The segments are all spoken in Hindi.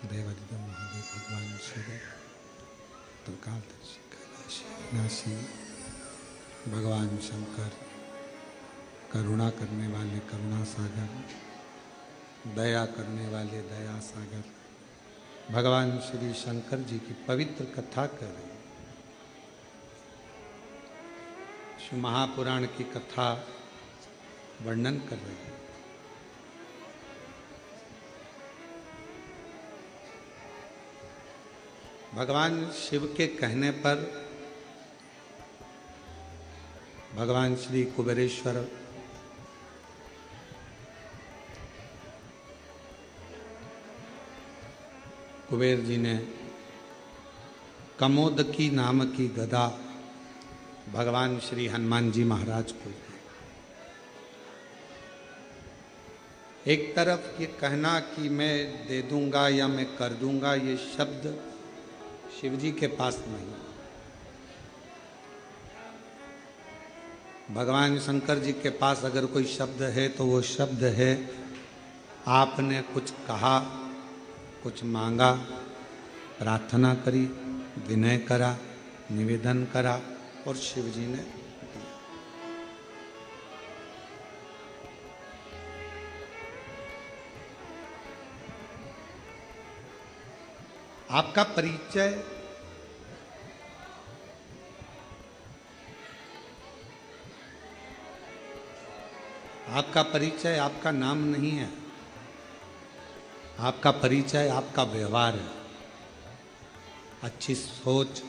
देवादिदेव महादेव भगवान शिव त्रिकालदर्शी कैलाशी अविनाशी भगवान शंकर करुणा करने वाले करुणा सागर, दया करने वाले दया सागर, भगवान श्री शंकर जी की पवित्र कथा कर रहे हैं। शिव महापुराण की कथा वर्णन कर रहे हैं। भगवान शिव के कहने पर भगवान श्री कुबेरेश्वर कुबेर जी ने कमोदकी नाम की गदा भगवान श्री हनुमान जी महाराज को दी। एक तरफ ये कहना कि मैं दे दूंगा या मैं कर दूंगा, ये शब्द शिव जी के पास नहीं। भगवान शंकर जी के पास अगर कोई शब्द है तो वो शब्द है, आपने कुछ कहा, कुछ मांगा, प्रार्थना करी, विनय करा, निवेदन करा और शिव जी ने दिया। आपका परिचय आपका नाम नहीं है, आपका परिचय आपका व्यवहार है। अच्छी सोच,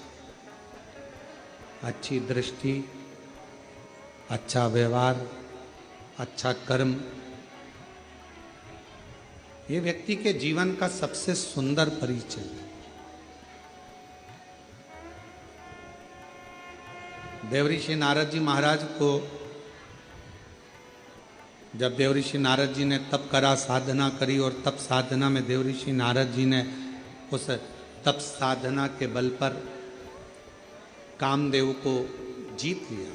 अच्छी दृष्टि, अच्छा व्यवहार, अच्छा कर्म, ये व्यक्ति के जीवन का सबसे सुंदर परिचय है। देवऋषि नारद जी महाराज को जब देवऋषि नारद जी ने तप करा, साधना करी और तप साधना में देवऋषि नारद जी ने उस तप साधना के बल पर कामदेव को जीत लिया।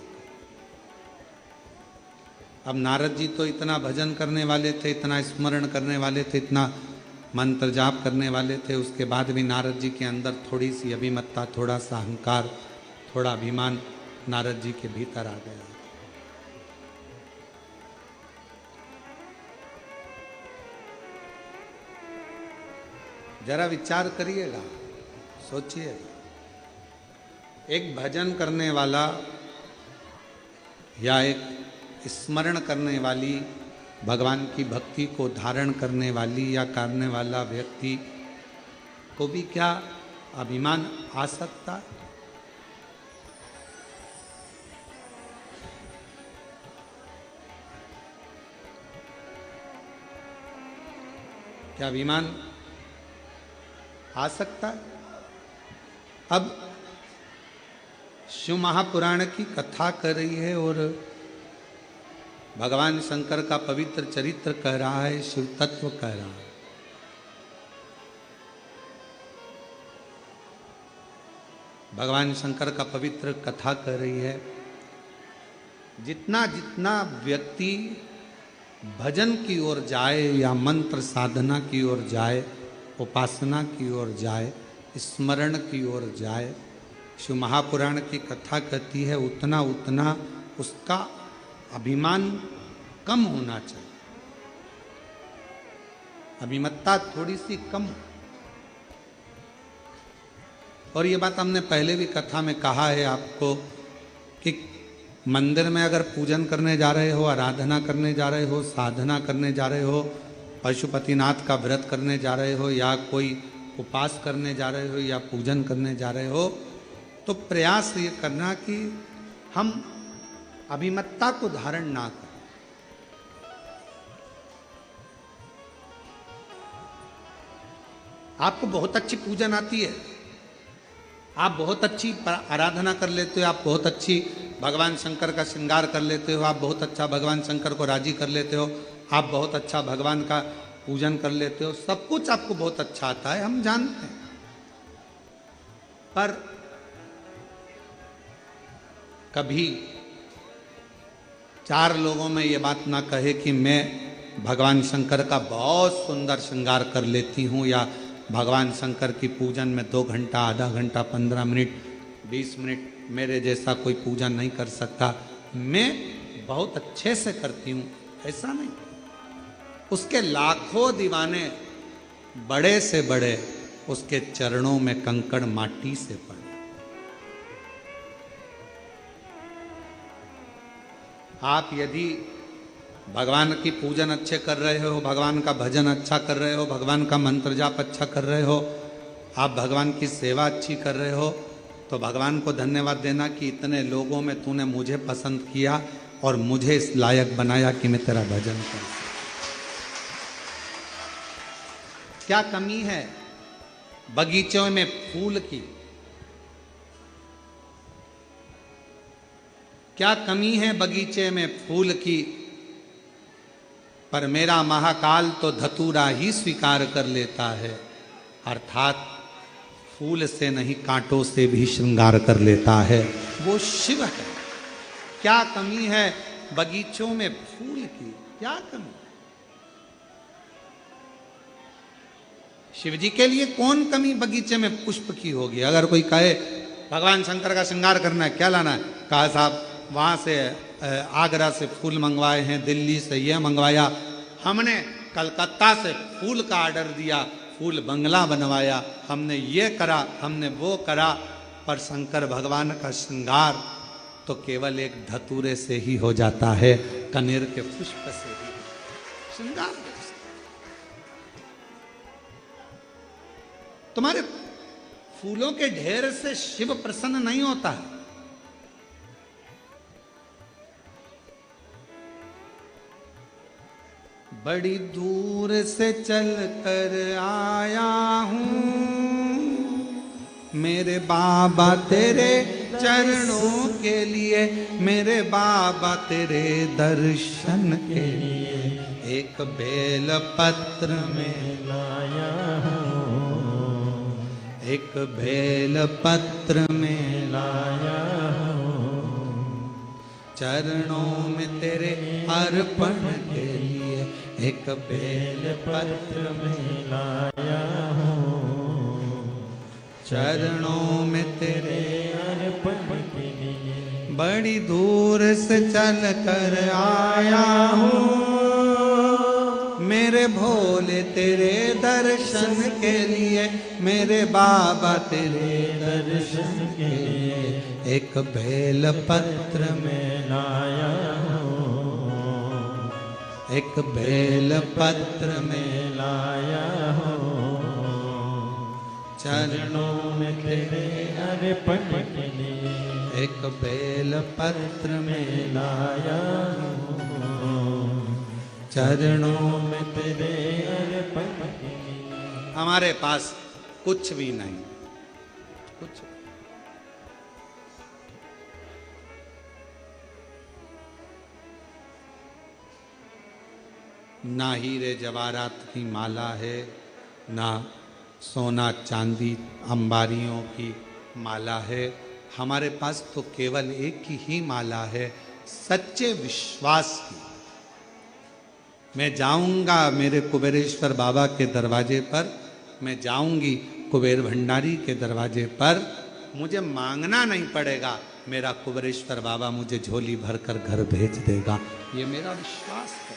अब नारद जी तो इतना भजन करने वाले थे, इतना स्मरण करने वाले थे, इतना मंत्र जाप करने वाले थे, उसके बाद भी नारद जी के अंदर थोड़ी सी अभिमत्ता, थोड़ा सा अहंकार, थोड़ा अभिमान नारद जी के भीतर आ गया। जरा विचार करिएगा, सोचिएगा। एक भजन करने वाला या एक स्मरण करने वाली, भगवान की भक्ति को धारण करने वाली या करने वाला व्यक्ति को भी क्या अभिमान आ सकता है? क्या अभिमान आ सकता है? अब शिव महापुराण की कथा कर रही है और भगवान शंकर का पवित्र चरित्र कह रहा है, शिव तत्व कह रहा है। भगवान शंकर का पवित्र कथा कर रही है। जितना जितना व्यक्ति भजन की ओर जाए या मंत्र साधना की ओर जाए, उपासना की ओर जाए, स्मरण की ओर जाए, शिव महापुराण की कथा कहती है उतना उतना उसका अभिमान कम होना चाहिए, अभिमत्ता थोड़ी सी कम। और ये बात हमने पहले भी कथा में कहा है आपको कि मंदिर में अगर पूजन करने जा रहे हो, आराधना करने जा रहे हो, साधना करने जा रहे हो, पशुपतिनाथ का व्रत करने जा रहे हो या कोई उपास करने जा रहे हो या पूजन करने जा रहे हो, तो प्रयास ये करना कि हम अभिमत्ता को धारण ना करें। आपको बहुत अच्छी पूजन आती है, आप बहुत अच्छी आराधना कर लेते हो, आप बहुत अच्छी भगवान शंकर का श्रृंगार कर लेते हो, आप बहुत अच्छा भगवान शंकर को राजी कर लेते हो, आप बहुत अच्छा भगवान का पूजन कर लेते हो, सब कुछ आपको बहुत अच्छा आता है, हम जानते हैं। पर कभी चार लोगों में ये बात ना कहे कि मैं भगवान शंकर का बहुत सुंदर श्रृंगार कर लेती हूँ या भगवान शंकर की पूजन में 2 घंटा, आधा घंटा, 15 मिनट, 20 मिनट मेरे जैसा कोई पूजन नहीं कर सकता। मैं बहुत अच्छे से करती हूँ, ऐसा नहीं। उसके लाखों दीवाने, बड़े से बड़े, उसके चरणों में कंकड़ माटी से पड़े। आप यदि भगवान की पूजन अच्छे कर रहे हो, भगवान का भजन अच्छा कर रहे हो, भगवान का मंत्र जाप अच्छा कर रहे हो, आप भगवान की सेवा अच्छी कर रहे हो, तो भगवान को धन्यवाद देना कि इतने लोगों में तूने मुझे पसंद किया और मुझे इस लायक बनाया कि मैं तेरा भजन कर सकूं। क्या कमी है बगीचों में फूल की? क्या कमी है बगीचे में फूल की? पर मेरा महाकाल तो धतूरा ही स्वीकार कर लेता है, अर्थात फूल से नहीं कांटों से भी श्रृंगार कर लेता है। वो शिव है। क्या कमी है बगीचों में फूल की? क्या कमी? शिव जी के लिए कौन कमी बगीचे में पुष्प की होगी? अगर कोई कहे भगवान शंकर का श्रृंगार करना है, क्या लाना है? कहा साहब वहाँ से आगरा से फूल मंगवाए हैं, दिल्ली से यह मंगवाया, हमने कलकत्ता से फूल का ऑर्डर दिया, फूल बंगला बनवाया, हमने ये करा, हमने वो करा। पर शंकर भगवान का श्रृंगार तो केवल एक धतूरे से ही हो जाता है, कनेर के पुष्प से ही श्रृंगार। तुम्हारे फूलों के ढेर से शिव प्रसन्न नहीं होता है। बड़ी दूर से चल कर आया हूँ मेरे बाबा तेरे चरणों के लिए, मेरे बाबा तेरे दर्शन के लिए। एक बेल पत्र में लाया हूँ, एक बेल पत्र में लाया हूँ, चरणों में तेरे अर्पण के लिए। एक बेल पत्र में लाया हूँ, चरणों में तेरे अर्पण के लिए। बड़ी दूर से चल कर आया हूँ मेरे भोले तेरे दर्शन के लिए, मेरे बाबा तेरे दर्शन के लिए। एक बेल पत्र में लाया हूँ, एक बेल पत्र में लाया हूँ, चरणों में तेरे अर्पण के लिए। एक बेल पत्र में लाया हूँ, चरणों में तेरे अर्पण के लिए। हमारे पास कुछ भी नहीं, कुछ ना हीरे जवाहरात की माला है, ना सोना चांदी अंबारियों की माला है। हमारे पास तो केवल एक ही माला है, सच्चे विश्वास की। मैं जाऊंगा मेरे कुबेरेश्वर बाबा के दरवाजे पर, मैं जाऊंगी कुबेर भंडारी के दरवाजे पर, मुझे मांगना नहीं पड़ेगा, मेरा कुबेरेश्वर बाबा मुझे झोली भरकर घर भेज देगा। ये मेरा विश्वास है।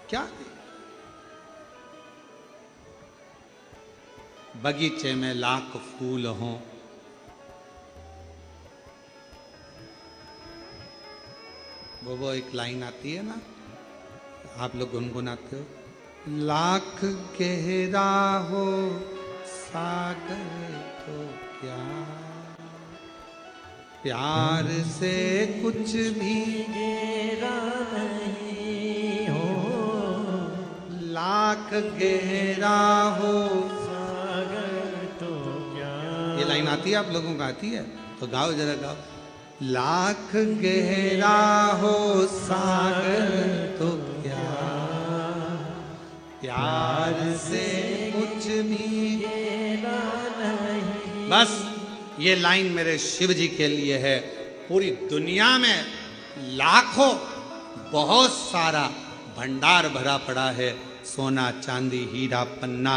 क्या बगीचे में लाख फूल हों, वो एक लाइन आती है ना, आप लोग गुनगुनाते हो, लाख गहरा हो सागर तो क्या, प्यार से कुछ भी गहरा नहीं हो, लाख गहरा हो सागर तो क्या। ये लाइन आती है, आप लोगों को आती है तो गाओ, जरा गाओ। लाख गहरा हो सागर तो क्या, प्यार से कुछ भी गहरा नहीं। बस ये लाइन मेरे शिव जी के लिए है। पूरी दुनिया में लाखों, बहुत सारा भंडार भरा पड़ा है, सोना चांदी हीरा पन्ना,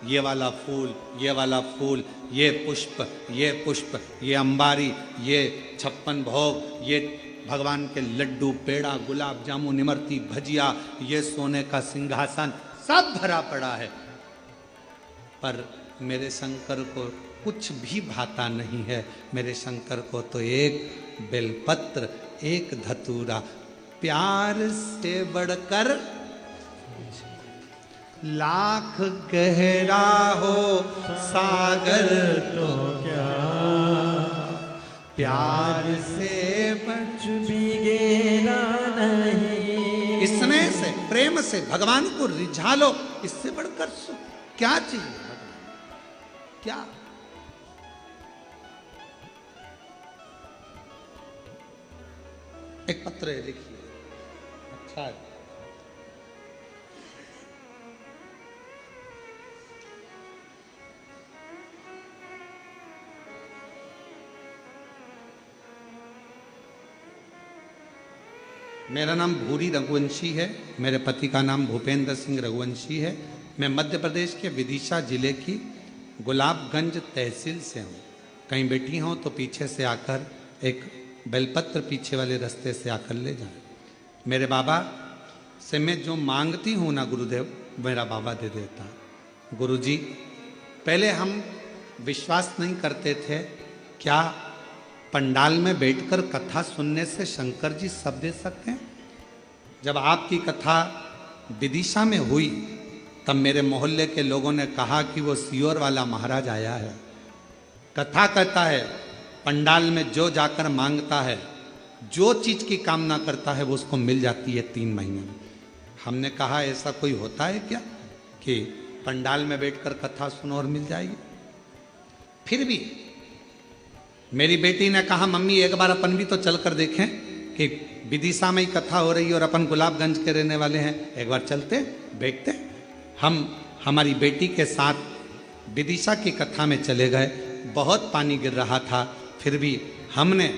ये वाला फूल, ये वाला फूल, ये पुष्प, ये पुष्प, ये अंबारी, ये 56 भोग, ये भगवान के लड्डू, पेड़ा, गुलाब जामुन, इमरती, भजिया, ये सोने का सिंहासन, सब भरा पड़ा है। पर मेरे शंकर को कुछ भी भाता नहीं है। मेरे शंकर को तो एक बेलपत्र, एक धतूरा, प्यार से बढ़कर लाख गहरा हो सागर तो क्या, प्यार से कुछ भी गहरा नहीं। स्नेह से, प्रेम से भगवान को रिझा लो, इससे बढ़कर सुख क्या चाहिए भगवान, क्या? एक पत्र है, लिखिए। अच्छा है। मेरा नाम भूरी रघुवंशी है। मेरे पति का नाम भूपेंद्र सिंह रघुवंशी है। मैं मध्य प्रदेश के विदिशा जिले की गुलाबगंज तहसील से हूँ। कहीं बैठी हूँ तो पीछे से आकर एक बेलपत्र पीछे वाले रास्ते से आकर ले जाए। मेरे बाबा से मैं जो मांगती हूँ ना गुरुदेव, मेरा बाबा दे देता। गुरुजी, पहले हम विश्वास नहीं करते थे, क्या पंडाल में बैठकर कथा सुनने से शंकर जी सब दे सकते हैं? जब आपकी कथा विदिशा में हुई तब मेरे मोहल्ले के लोगों ने कहा कि वो सियोर वाला महाराज आया है। कथा कहता है पंडाल में जो जाकर मांगता है, जो चीज की कामना करता है वो उसको मिल जाती है 3 महीने में। हमने कहा ऐसा कोई होता है क्या कि पंडाल में बैठकर कथा सुनो और मिल जाएगी? फिर भी मेरी बेटी ने कहा मम्मी एक बार अपन भी तो चल कर देखें कि विदिशा में ही कथा हो रही है और अपन गुलाबगंज के रहने वाले हैं, एक बार चलते बैठते। हम हमारी बेटी के साथ विदिशा की कथा में चले गए। बहुत पानी गिर रहा था, फिर भी हमने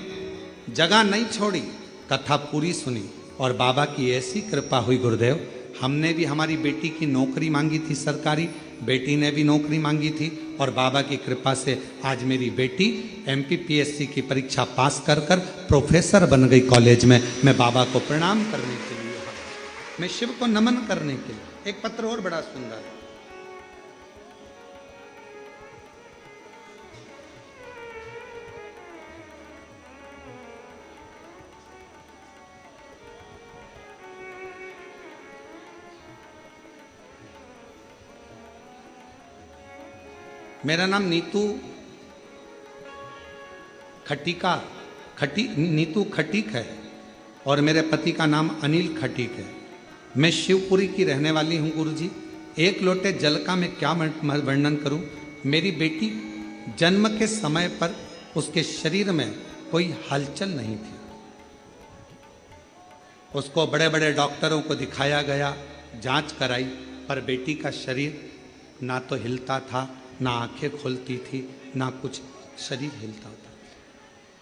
जगह नहीं छोड़ी, कथा पूरी सुनी और बाबा की ऐसी कृपा हुई गुरुदेव। हमने भी हमारी बेटी की नौकरी मांगी थी सरकारी, बेटी ने भी नौकरी मांगी थी और बाबा की कृपा से आज मेरी बेटी MPPSC की परीक्षा पास कर कर प्रोफेसर बन गई कॉलेज में। मैं बाबा को प्रणाम करने के लिए, मैं शिव को नमन करने के लिए। एक पत्र और बड़ा सुंदर है। मेरा नाम नीतू खटीक है और मेरे पति का नाम अनिल खटीक है। मैं शिवपुरी की रहने वाली हूँ गुरुजी। एक लोटे जल का मैं क्या वर्णन करूँ। मेरी बेटी जन्म के समय पर उसके शरीर में कोई हलचल नहीं थी। उसको बड़े बड़े डॉक्टरों को दिखाया गया, जांच कराई, पर बेटी का शरीर ना तो हिलता था, ना आंखें खुलती थी, ना कुछ शरीर हिलता था।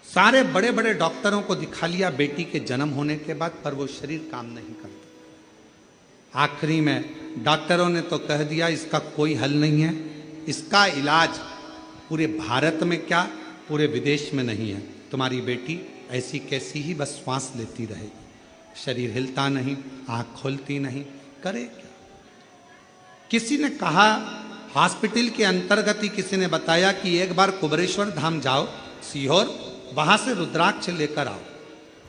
सारे बड़े बड़े डॉक्टरों को दिखा लिया बेटी के जन्म होने के बाद, पर वो शरीर काम नहीं करता। आखिरी में डॉक्टरों ने तो कह दिया इसका कोई हल नहीं है, इसका इलाज पूरे भारत में क्या पूरे विदेश में नहीं है। तुम्हारी बेटी ऐसी कैसी ही बस श्वास लेती रहेगी, शरीर हिलता नहीं, आँख खोलती नहीं, करे क्या? किसी ने कहा, हॉस्पिटल के अंतर्गत ही किसी ने बताया कि एक बार कुबरेश्वर धाम जाओ सीहोर, वहां से रुद्राक्ष लेकर आओ।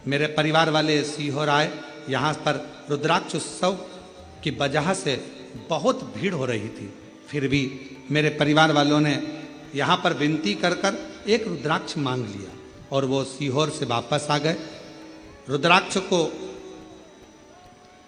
मेरे परिवार वाले सीहोर आए। यहाँ पर रुद्राक्ष उत्सव की वजह से बहुत भीड़ हो रही थी, फिर भी मेरे परिवार वालों ने यहाँ पर विनती कर कर एक रुद्राक्ष मांग लिया और वो सीहोर से वापस आ गए। रुद्राक्ष को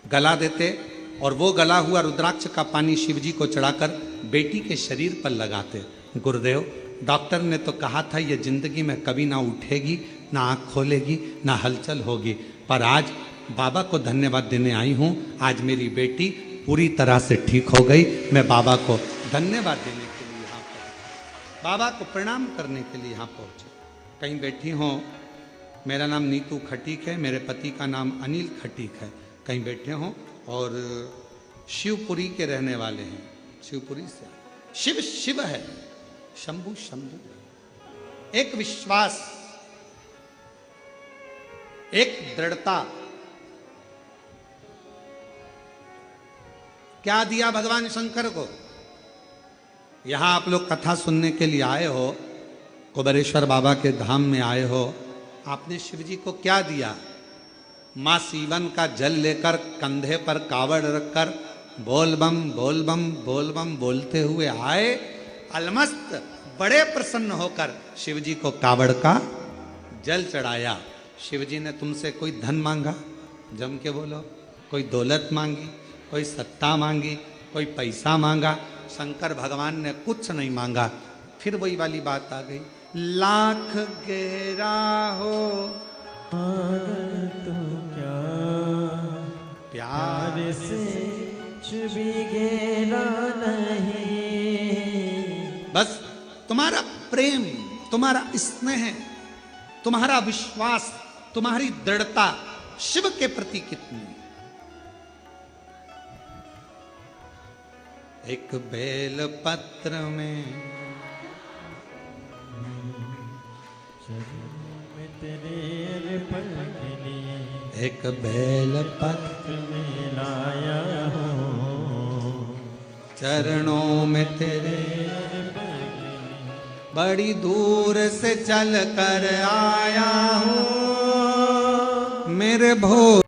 गला देते और वो गला हुआ रुद्राक्ष का पानी शिवजी को चढ़ाकर बेटी के शरीर पर लगाते। गुरुदेव, डॉक्टर ने तो कहा था ये जिंदगी में कभी ना उठेगी, ना आँख खोलेगी, ना हलचल होगी, पर आज बाबा को धन्यवाद देने आई हूँ। आज मेरी बेटी पूरी तरह से ठीक हो गई। मैं बाबा को धन्यवाद देने के लिए यहाँ पर, बाबा को प्रणाम करने के लिए यहाँ पहुँचे। कहीं बैठी हूँ, मेरा नाम नीतू खटीक है, मेरे पति का नाम अनिल खटीक है। कहीं बैठे हों और शिवपुरी के रहने वाले हैं, शिवपुरी से। शिव शिव है, शंभु शंभु। एक विश्वास, एक दृढ़ता। क्या दिया भगवान शंकर को? यहां आप लोग कथा सुनने के लिए आए हो, कुबेरेश्वर बाबा के धाम में आए हो, आपने शिव जी को क्या दिया? मां सीवन का जल लेकर कंधे पर कावड़ रखकर बोल बम बोल बम बोल बम बोलते हुए आए। अलमस्त बड़े प्रसन्न होकर शिव जी को कावड़ का जल चढ़ाया। शिव जी ने तुमसे कोई धन मांगा? जम के बोलो। कोई दौलत मांगी, कोई सत्ता मांगी, कोई पैसा मांगा? शंकर भगवान ने कुछ नहीं मांगा। फिर वही वाली बात आ गई, लाख गहरा हो तो क्या प्यार से कुछ भी गहरा नहीं। बस तुम्हारा प्रेम, तुम्हारा स्नेह, तुम्हारा विश्वास, तुम्हारी दृढ़ता शिव के प्रति कितनी। एक बेल पत्र में तेरे पल के लिए एक बेल पत्र में लाया हूँ, चरणों में तेरे बड़ी दूर से चल कर आया हूँ। मेरे भो